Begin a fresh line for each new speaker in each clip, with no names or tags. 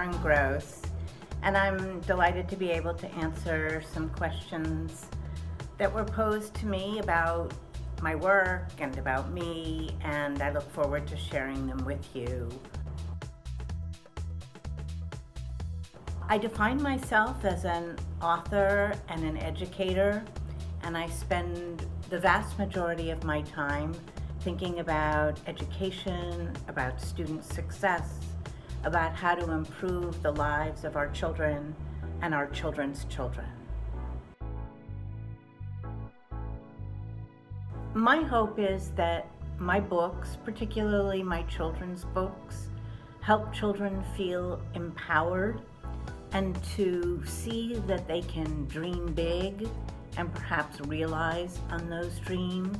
Karen Gross, and I'm delighted to be able to answer some questions that were posed to me about my work and about me, and I look forward to sharing them with you. I define myself as an author and an educator, and I spend the vast majority of my time thinking about education, about student success, about how to improve the lives of our children and our children's children. My hope is that my books, particularly my children's books, help children feel empowered and to see that they can dream big and perhaps realize on those dreams.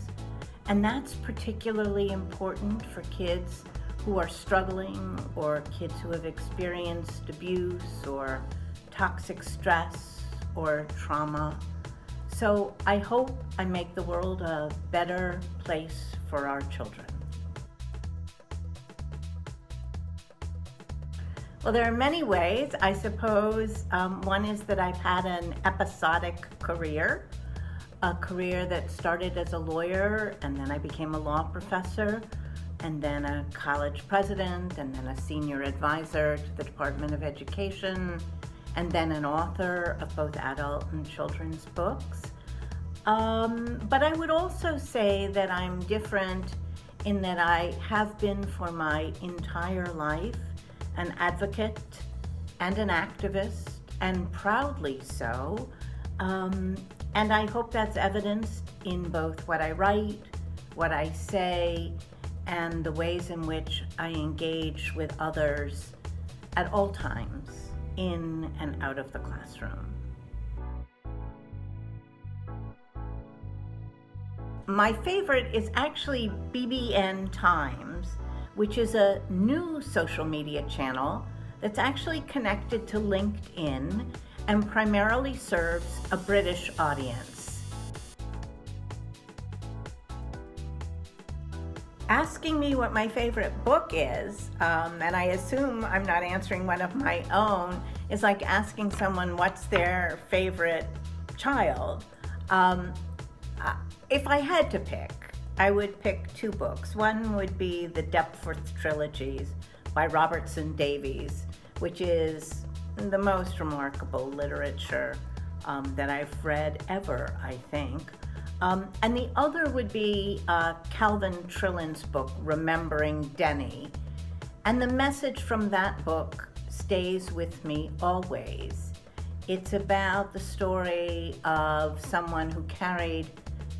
And that's particularly important for kids who are struggling or kids who have experienced abuse or toxic stress or trauma. So I hope I make the world a better place for our children. Well, there are many ways. I suppose one is that I've had an episodic career, a career that started as a lawyer, and then I became a law professor, and then a college president, and then a senior advisor to the Department of Education, and then an author of both adult and children's books. But I would also say that I'm different in that I have been for my entire life an advocate and an activist, and proudly so. And I hope that's evidenced in both what I write, what I say, and the ways in which I engage with others at all times, in and out of the classroom. My favorite is actually BBN Times, which is a new social media channel that's actually connected to LinkedIn and primarily serves a British audience. Asking me what my favorite book is, and I assume I'm not answering one of my own, is like asking someone what's their favorite child. If I had to pick, I would pick two books. One would be the Deptford Trilogies by Robertson Davies, which is the most remarkable literature that I've read ever, I think. And the other would be Calvin Trillin's book, Remembering Denny. And the message from that book stays with me always. It's about the story of someone who carried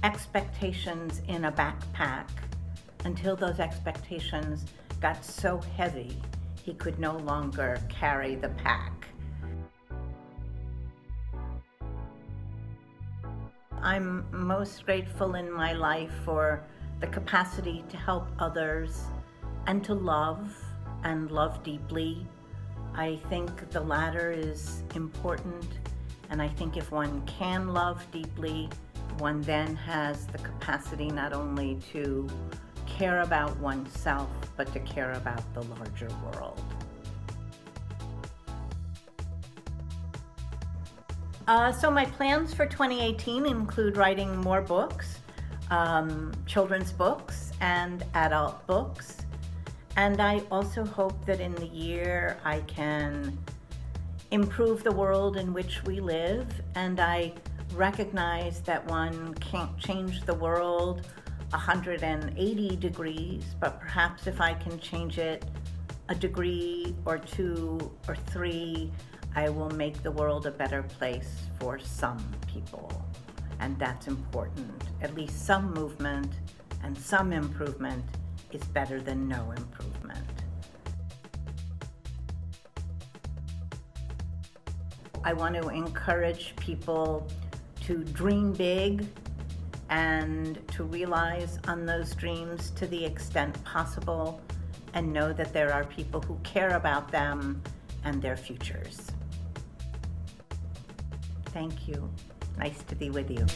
expectations in a backpack until those expectations got so heavy he could no longer carry the pack. I'm most grateful in my life for the capacity to help others and to love, and love deeply. I think the latter is important, and I think if one can love deeply, one then has the capacity not only to care about oneself, but to care about the larger world. So my plans for 2018 include writing more books, children's books and adult books. And I also hope that in the year I can improve the world in which we live, and I recognize that one can't change the world 180 degrees, but perhaps if I can change it a degree or 2 or 3, I will make the world a better place for some people. And that's important. At least some movement and some improvement is better than no improvement. I want to encourage people to dream big and to realize on those dreams to the extent possible, and know that there are people who care about them and their futures. Thank you. Nice to be with you.